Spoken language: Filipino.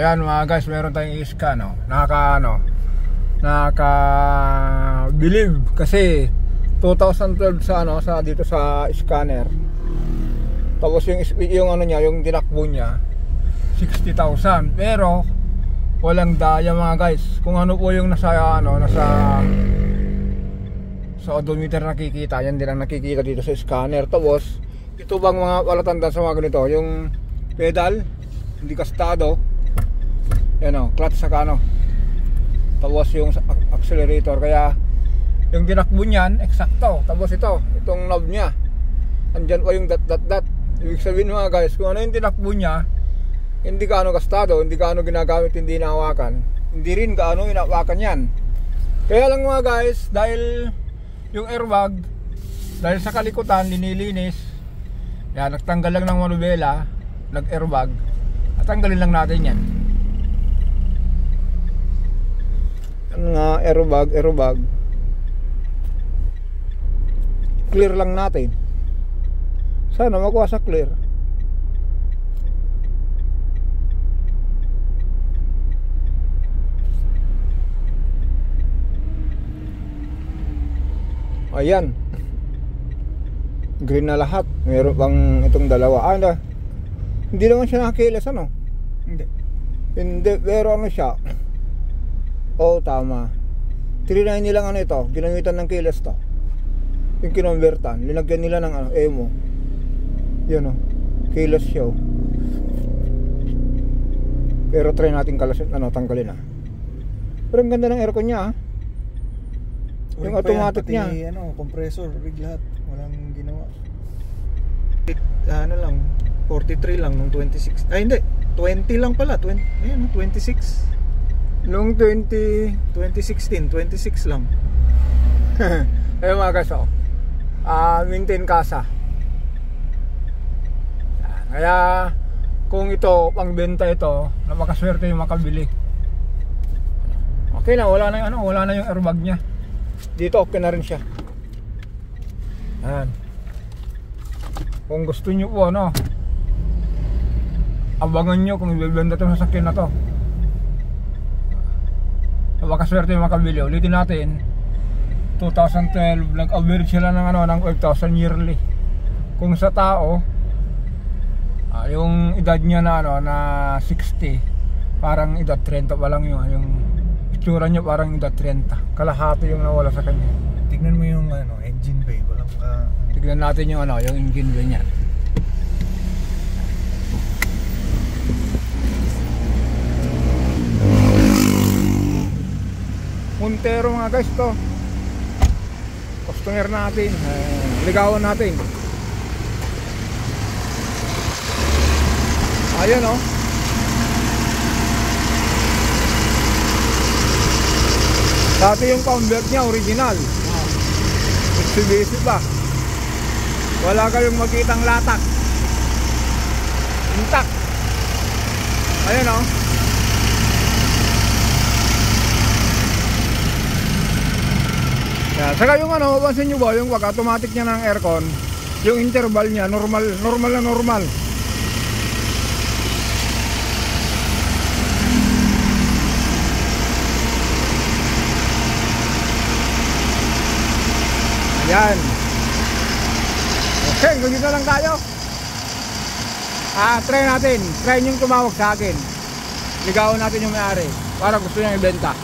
Ayan mga guys, meron tayong iska, no? Nakaka-believe kasi 2012 sa dito sa scanner. Tapos yung ano niya, yung tinakbo niya 60,000. Pero walang daya mga guys. Kung ano po yung nasa odometer nakikita, yan din ang nakikita dito sa scanner. Tapos ito bang mga palatandaan sa mga ganito, yung pedal hindi kastado. Yan o, clutch saka tapos yung accelerator, kaya yung tinakbo niyan eksakto. Tapos itong knob niya andyan pa yung dot. Ibig sabihin mga guys, kung ano yung tinakbo niya, hindi gaano kastado, hindi gaano ginagamit, hindi nahawakan, hindi rin gaano inawakan yan. Kaya lang mga guys, dahil yung airbag, dahil sa kalikutan linilinis, yan, nagtanggal lang ng manubela, nag airbag, at tanggalin lang natin yan. Nga airbag clear lang natin, sana makuha sa clear. Ayan, green na lahat. Meron pang itong dalawa. Hindi naman siya nakakilas, Hindi, pero siya. Tama. 390 nilang ito, ginamitan ng kilas to. Yung kinonvertan, linagyan nila ng emo. Yan kilas siya. Pero try natin tanggalin Pero ang ganda ng aircon niya. Yung automatic niya. Compressor, rig lahat. Walang ginawa. 43 lang nung 26. Ay hindi, 20 lang pala. 26. Noong 2016, 26 lang. Ayun mga guys, maintain kasa. Kaya kung ito pangbenta ito, na makaswerte yung makabili. Okay na, wala na yung airbag niya. Dito okay na rin siya. Ayan. Kung gusto nyo po abangan nyo kung ibebenta itong sasakyan na to. Baka swerte yung makabili. Ulitin natin, 2012 nag-average sila ng 5,000 yearly. Kung sa tao, yung edad niya na 60, parang edad 30 pa lang yung itsura niya, parang edad 30. Kalahati yung nawala sa kanya. Tignan mo yung engine bay. Tignan natin yung engine bay niya. Montero mga guys to. Customer natin, ligawan natin. Ayan dati yung convert niya original, Mitsubishi pa. Wala kayong makitang latak, intact. Ayan saka yung mapansin nyo ba, yung pag automatic niya ng aircon, yung interval niya normal. Ayan. Okay, ganyan na lang tayo. Try nyo tumawag sa akin, ligawan natin yung may-ari para gusto niya ibenta.